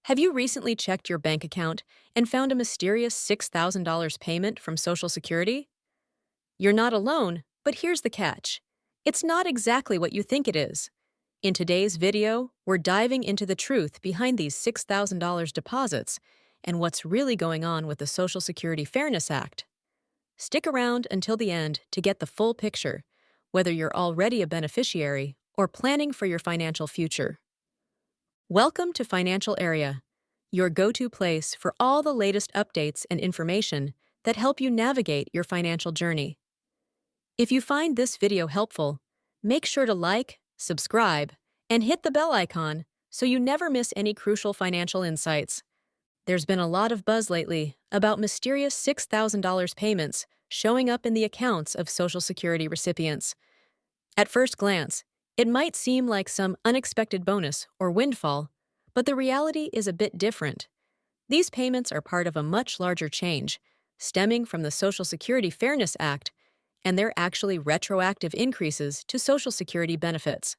Have you recently checked your bank account and found a mysterious $6,000 payment from Social Security? You're not alone, but here's the catch. It's not exactly what you think it is. In today's video, we're diving into the truth behind these $6,000 deposits and what's really going on with the Social Security Fairness Act. Stick around until the end to get the full picture, whether you're already a beneficiary or planning for your financial future. Welcome to Financial Area, your go-to place for all the latest updates and information that help you navigate your financial journey. If you find this video helpful, make sure to like, subscribe, and hit the bell icon so you never miss any crucial financial insights. There's been a lot of buzz lately about mysterious $6,000 payments showing up in the accounts of Social Security recipients. At first glance, it might seem like some unexpected bonus or windfall, but the reality is a bit different. These payments are part of a much larger change, stemming from the Social Security Fairness Act, and they're actually retroactive increases to Social Security benefits.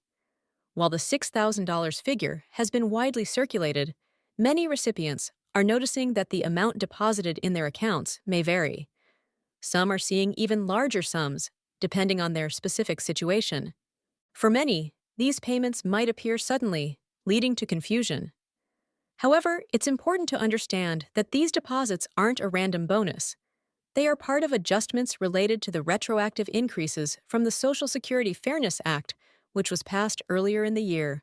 While the $6,000 figure has been widely circulated, many recipients are noticing that the amount deposited in their accounts may vary. Some are seeing even larger sums, depending on their specific situation. For many, these payments might appear suddenly, leading to confusion. However, it's important to understand that these deposits aren't a random bonus. They are part of adjustments related to the retroactive increases from the Social Security Fairness Act, which was passed earlier in the year.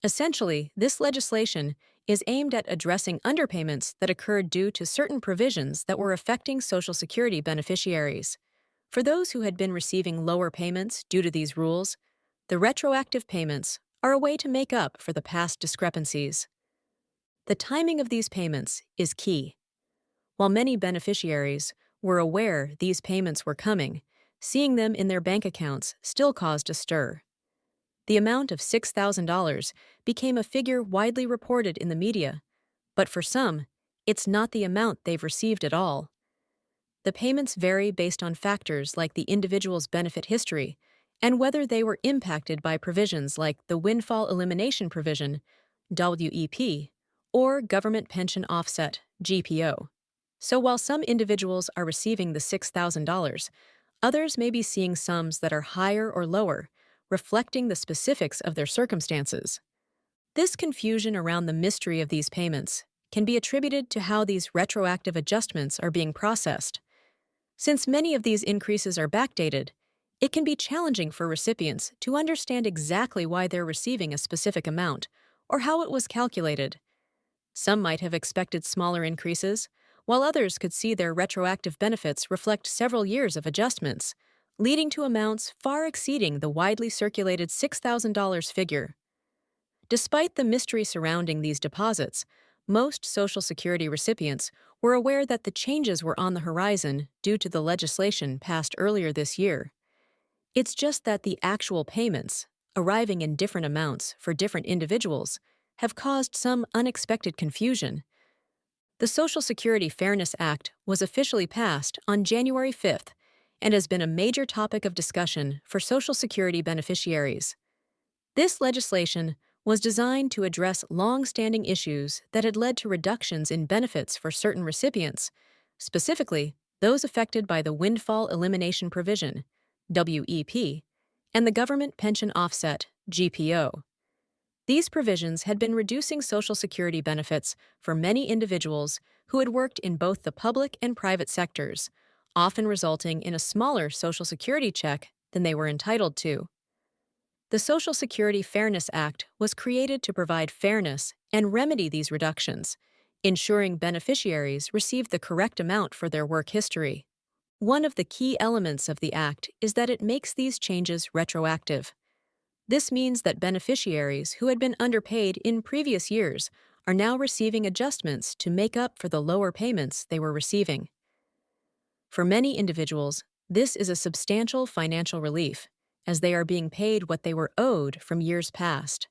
Essentially, this legislation is aimed at addressing underpayments that occurred due to certain provisions that were affecting Social Security beneficiaries. For those who had been receiving lower payments due to these rules, the retroactive payments are a way to make up for the past discrepancies. The timing of these payments is key. While many beneficiaries were aware these payments were coming, seeing them in their bank accounts still caused a stir. The amount of $6,000 became a figure widely reported in the media, but for some, it's not the amount they've received at all. The payments vary based on factors like the individual's benefit history and whether they were impacted by provisions like the Windfall Elimination Provision, WEP, or Government Pension Offset, GPO. So while some individuals are receiving the $6,000, others may be seeing sums that are higher or lower, reflecting the specifics of their circumstances. This confusion around the mystery of these payments can be attributed to how these retroactive adjustments are being processed. Since many of these increases are backdated, it can be challenging for recipients to understand exactly why they're receiving a specific amount or how it was calculated. Some might have expected smaller increases, while others could see their retroactive benefits reflect several years of adjustments, leading to amounts far exceeding the widely circulated $6,000 figure. Despite the mystery surrounding these deposits, most Social Security recipients were aware that the changes were on the horizon due to the legislation passed earlier this year. It's just that the actual payments, arriving in different amounts for different individuals, have caused some unexpected confusion. The Social Security Fairness Act was officially passed on January 5th and has been a major topic of discussion for Social Security beneficiaries. This legislation was designed to address long-standing issues that had led to reductions in benefits for certain recipients, specifically those affected by the Windfall Elimination Provision, WEP, and the Government Pension Offset, GPO. These provisions had been reducing Social Security benefits for many individuals who had worked in both the public and private sectors, often resulting in a smaller Social Security check than they were entitled to. The Social Security Fairness Act was created to provide fairness and remedy these reductions, ensuring beneficiaries received the correct amount for their work history. One of the key elements of the Act is that it makes these changes retroactive. This means that beneficiaries who had been underpaid in previous years are now receiving adjustments to make up for the lower payments they were receiving. For many individuals, this is a substantial financial relief, as they are being paid what they were owed from years past.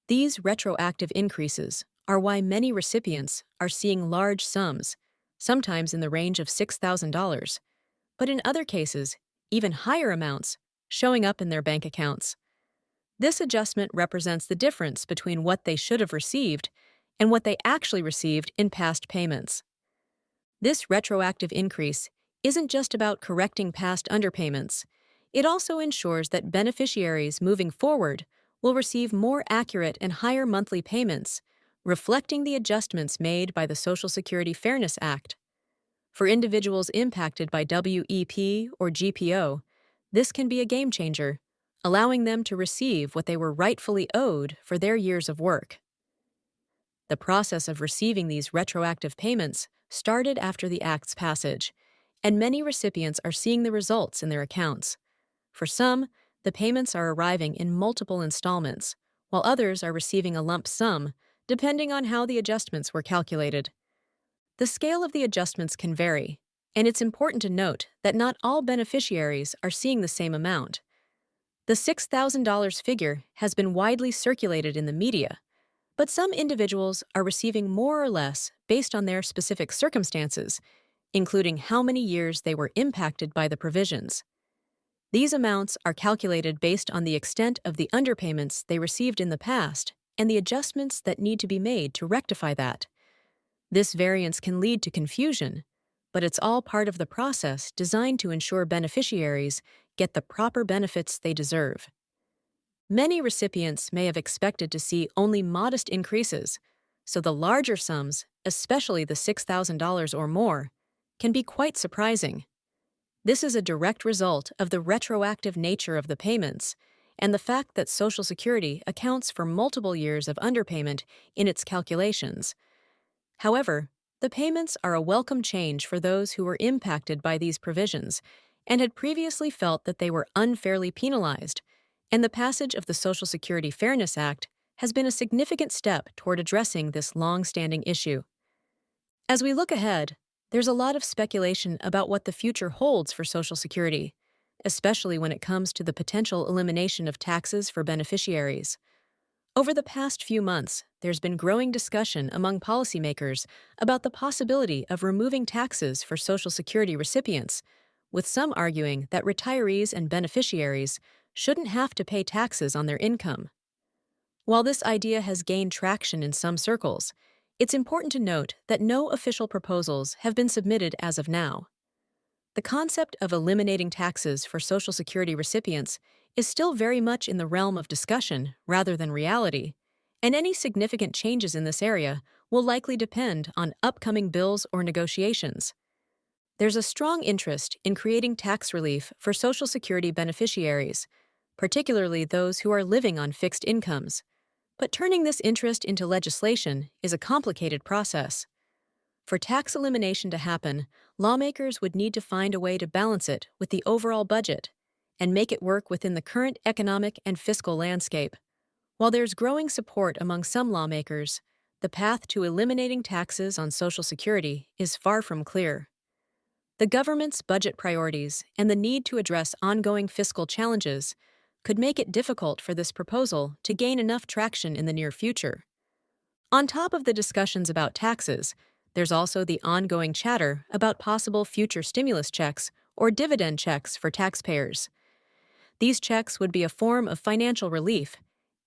These retroactive increases are why many recipients are seeing large sums, sometimes in the range of $6,000, but in other cases, even higher amounts, showing up in their bank accounts. This adjustment represents the difference between what they should have received and what they actually received in past payments. This retroactive increase isn't just about correcting past underpayments. It also ensures that beneficiaries moving forward will receive more accurate and higher monthly payments, reflecting the adjustments made by the Social Security Fairness Act. For individuals impacted by WEP or GPO, this can be a game changer, allowing them to receive what they were rightfully owed for their years of work. The process of receiving these retroactive payments started after the Act's passage, and many recipients are seeing the results in their accounts. For some, the payments are arriving in multiple installments, while others are receiving a lump sum, depending on how the adjustments were calculated. The scale of the adjustments can vary, and it's important to note that not all beneficiaries are seeing the same amount. The $6,000 figure has been widely circulated in the media, but some individuals are receiving more or less based on their specific circumstances, including how many years they were impacted by the provisions. These amounts are calculated based on the extent of the underpayments they received in the past and the adjustments that need to be made to rectify that. This variance can lead to confusion, but it's all part of the process designed to ensure beneficiaries get the proper benefits they deserve. Many recipients may have expected to see only modest increases, so the larger sums, especially the $6,000 or more, can be quite surprising. This is a direct result of the retroactive nature of the payments and the fact that Social Security accounts for multiple years of underpayment in its calculations. However, the payments are a welcome change for those who were impacted by these provisions and had previously felt that they were unfairly penalized, and the passage of the Social Security Fairness Act has been a significant step toward addressing this long-standing issue. As we look ahead, there's a lot of speculation about what the future holds for Social Security, especially when it comes to the potential elimination of taxes for beneficiaries. Over the past few months, there's been growing discussion among policymakers about the possibility of removing taxes for Social Security recipients, with some arguing that retirees and beneficiaries shouldn't have to pay taxes on their income. While this idea has gained traction in some circles, it's important to note that no official proposals have been submitted as of now. The concept of eliminating taxes for Social Security recipients is still very much in the realm of discussion rather than reality, and any significant changes in this area will likely depend on upcoming bills or negotiations. There's a strong interest in creating tax relief for Social Security beneficiaries, particularly those who are living on fixed incomes. But turning this interest into legislation is a complicated process. For tax elimination to happen, lawmakers would need to find a way to balance it with the overall budget and make it work within the current economic and fiscal landscape. While there's growing support among some lawmakers, the path to eliminating taxes on Social Security is far from clear. The government's budget priorities and the need to address ongoing fiscal challenges could make it difficult for this proposal to gain enough traction in the near future. On top of the discussions about taxes, there's also the ongoing chatter about possible future stimulus checks or dividend checks for taxpayers. These checks would be a form of financial relief,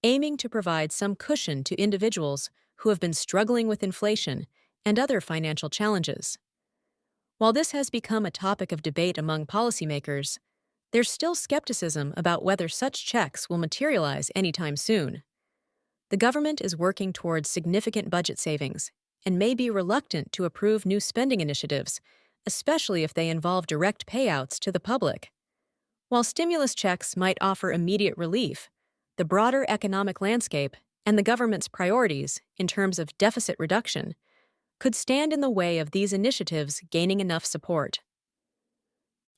aiming to provide some cushion to individuals who have been struggling with inflation and other financial challenges. While this has become a topic of debate among policymakers, there's still skepticism about whether such checks will materialize anytime soon. The government is working towards significant budget savings and may be reluctant to approve new spending initiatives, especially if they involve direct payouts to the public. While stimulus checks might offer immediate relief, the broader economic landscape and the government's priorities in terms of deficit reduction could stand in the way of these initiatives gaining enough support.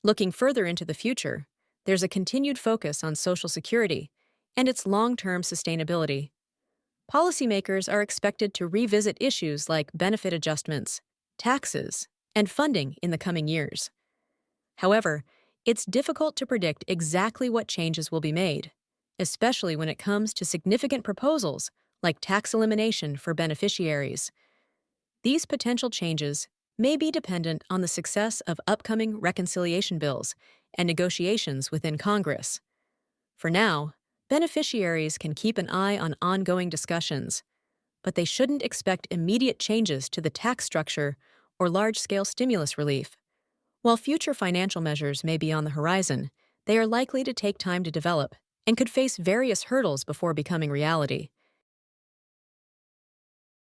Looking further into the future, there's a continued focus on Social Security and its long-term sustainability. Policymakers are expected to revisit issues like benefit adjustments, taxes, and funding in the coming years. However, it's difficult to predict exactly what changes will be made, especially when it comes to significant proposals like tax elimination for beneficiaries. These potential changes may be dependent on the success of upcoming reconciliation bills and negotiations within Congress. For now, beneficiaries can keep an eye on ongoing discussions, but they shouldn't expect immediate changes to the tax structure or large-scale stimulus relief. While future financial measures may be on the horizon, they are likely to take time to develop and could face various hurdles before becoming reality.